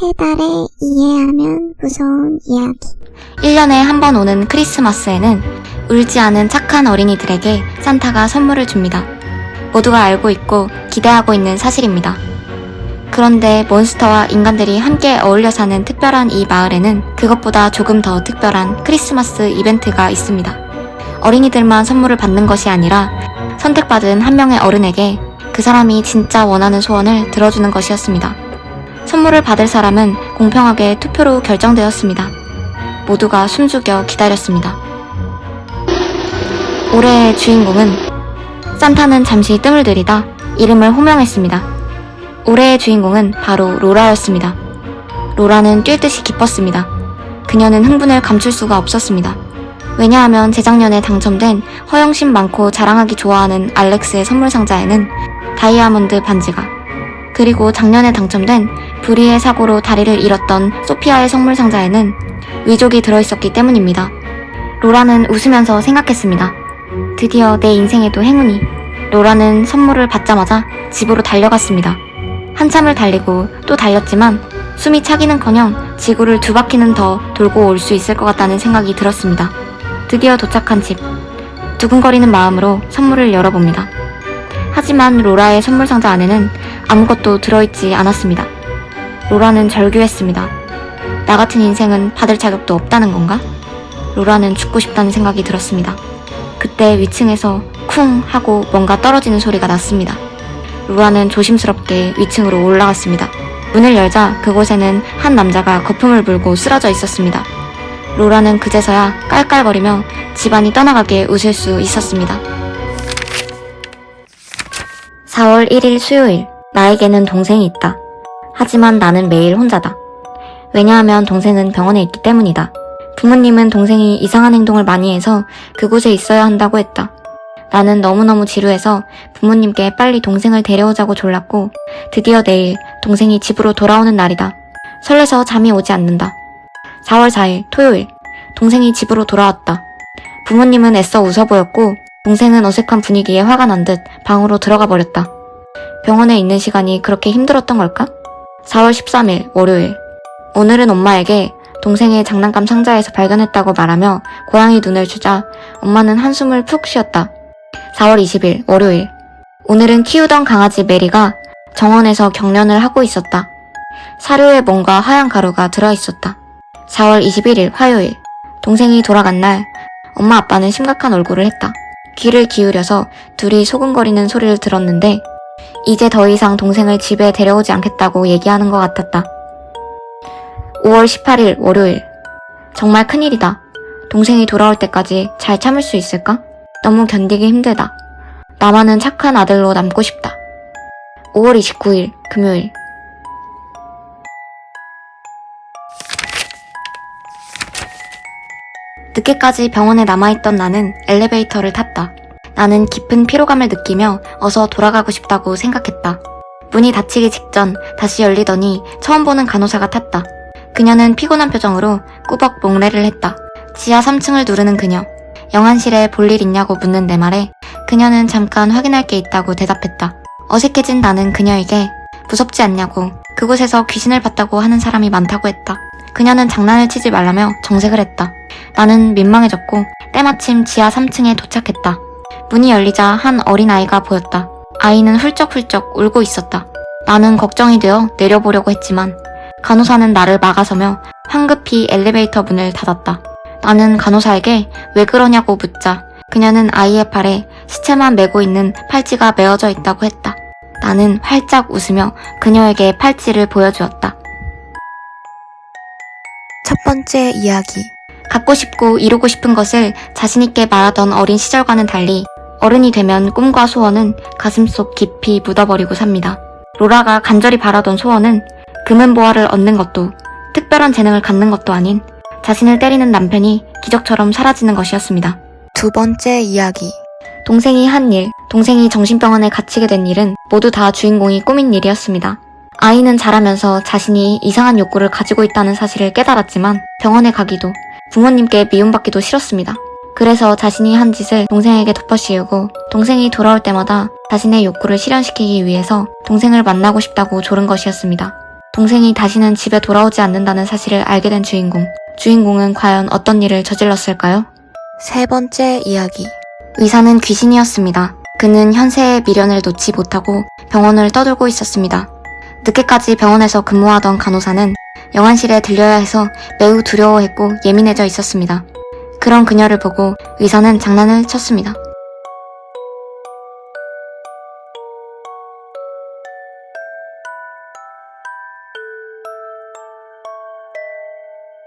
해달에 이해하면 무서운 이야기. 1년에 한 번 오는 크리스마스에는 울지 않은 착한 어린이들에게 산타가 선물을 줍니다. 모두가 알고 있고 기대하고 있는 사실입니다. 그런데 몬스터와 인간들이 함께 어울려 사는 특별한 이 마을에는 그것보다 조금 더 특별한 크리스마스 이벤트가 있습니다. 어린이들만 선물을 받는 것이 아니라 선택받은 한 명의 어른에게 그 사람이 진짜 원하는 소원을 들어주는 것이었습니다. 선물을 받을 사람은 공평하게 투표로 결정되었습니다. 모두가 숨죽여 기다렸습니다. 올해의 주인공은 산타는 잠시 뜸을 들이다 이름을 호명했습니다. 올해의 주인공은 바로 로라였습니다. 로라는 뛸 듯이 기뻤습니다. 그녀는 흥분을 감출 수가 없었습니다. 왜냐하면 재작년에 당첨된 허영심 많고 자랑하기 좋아하는 알렉스의 선물 상자에는 다이아몬드 반지가, 그리고 작년에 당첨된 불의의 사고로 다리를 잃었던 소피아의 선물 상자에는 위족이 들어있었기 때문입니다. 로라는 웃으면서 생각했습니다. 드디어 내 인생에도 행운이. 로라는 선물을 받자마자 집으로 달려갔습니다. 한참을 달리고 또 달렸지만 숨이 차기는커녕 지구를 2바퀴는 더 돌고 올 수 있을 것 같다는 생각이 들었습니다. 드디어 도착한 집. 두근거리는 마음으로 선물을 열어봅니다. 하지만 로라의 선물 상자 안에는 아무것도 들어있지 않았습니다. 로라는 절규했습니다. 나 같은 인생은 받을 자격도 없다는 건가? 로라는 죽고 싶다는 생각이 들었습니다. 그때 위층에서 쿵 하고 뭔가 떨어지는 소리가 났습니다. 로라는 조심스럽게 위층으로 올라갔습니다. 문을 열자 그곳에는 한 남자가 거품을 불고 쓰러져 있었습니다. 로라는 그제서야 깔깔거리며 집안이 떠나가게 웃을 수 있었습니다. 4월 1일 수요일, 나에게는 동생이 있다. 하지만 나는 매일 혼자다. 왜냐하면 동생은 병원에 있기 때문이다. 부모님은 동생이 이상한 행동을 많이 해서 그곳에 있어야 한다고 했다. 나는 너무너무 지루해서 부모님께 빨리 동생을 데려오자고 졸랐고, 드디어 내일 동생이 집으로 돌아오는 날이다. 설레서 잠이 오지 않는다. 4월 4일 토요일, 동생이 집으로 돌아왔다. 부모님은 애써 웃어 보였고 동생은 어색한 분위기에 화가 난 듯 방으로 들어가 버렸다. 병원에 있는 시간이 그렇게 힘들었던 걸까? 4월 13일 월요일, 오늘은 엄마에게 동생의 장난감 상자에서 발견했다고 말하며 고양이 눈을 주자 엄마는 한숨을 푹 쉬었다. 4월 20일 월요일, 오늘은 키우던 강아지 메리가 정원에서 경련을 하고 있었다. 사료에 뭔가 하얀 가루가 들어있었다. 4월 21일 화요일, 동생이 돌아간 날 엄마 아빠는 심각한 얼굴을 했다. 귀를 기울여서 둘이 소근거리는 소리를 들었는데 이제 더 이상 동생을 집에 데려오지 않겠다고 얘기하는 것 같았다. 5월 18일 월요일, 정말 큰일이다. 동생이 돌아올 때까지 잘 참을 수 있을까? 너무 견디기 힘들다. 나만은 착한 아들로 남고 싶다. 5월 29일 금요일, 늦게까지 병원에 남아있던 나는 엘리베이터를 탔다. 나는 깊은 피로감을 느끼며 어서 돌아가고 싶다고 생각했다. 문이 닫히기 직전 다시 열리더니 처음 보는 간호사가 탔다. 그녀는 피곤한 표정으로 꾸벅 목례를 했다. 지하 3층을 누르는 그녀. 영안실에 볼 일 있냐고 묻는 내 말에 그녀는 잠깐 확인할 게 있다고 대답했다. 어색해진 나는 그녀에게 무섭지 않냐고, 그곳에서 귀신을 봤다고 하는 사람이 많다고 했다. 그녀는 장난을 치지 말라며 정색을 했다. 나는 민망해졌고 때마침 지하 3층에 도착했다. 문이 열리자 한 어린아이가 보였다. 아이는 훌쩍훌쩍 울고 있었다. 나는 걱정이 되어 내려보려고 했지만 간호사는 나를 막아서며 황급히 엘리베이터 문을 닫았다. 나는 간호사에게 왜 그러냐고 묻자 그녀는 아이의 팔에 시체만 메고 있는 팔찌가 메어져 있다고 했다. 나는 활짝 웃으며 그녀에게 팔찌를 보여주었다. 첫 번째 이야기. 갖고 싶고 이루고 싶은 것을 자신있게 말하던 어린 시절과는 달리 어른이 되면 꿈과 소원은 가슴속 깊이 묻어버리고 삽니다. 로라가 간절히 바라던 소원은 금은보화를 얻는 것도 특별한 재능을 갖는 것도 아닌 자신을 때리는 남편이 기적처럼 사라지는 것이었습니다. 두 번째 이야기. 동생이 한 일, 동생이 정신병원에 갇히게 된 일은 모두 다 주인공이 꾸민 일이었습니다. 아이는 자라면서 자신이 이상한 욕구를 가지고 있다는 사실을 깨달았지만 병원에 가기도 부모님께 미움받기도 싫었습니다. 그래서 자신이 한 짓을 동생에게 덮어씌우고 동생이 돌아올 때마다 자신의 욕구를 실현시키기 위해서 동생을 만나고 싶다고 조른 것이었습니다. 동생이 다시는 집에 돌아오지 않는다는 사실을 알게 된 주인공. 주인공은 과연 어떤 일을 저질렀을까요? 세 번째 이야기. 의사는 귀신이었습니다. 그는 현세의 미련을 놓지 못하고 병원을 떠돌고 있었습니다. 늦게까지 병원에서 근무하던 간호사는 영안실에 들려야 해서 매우 두려워했고 예민해져 있었습니다. 그런 그녀를 보고 의사는 장난을 쳤습니다.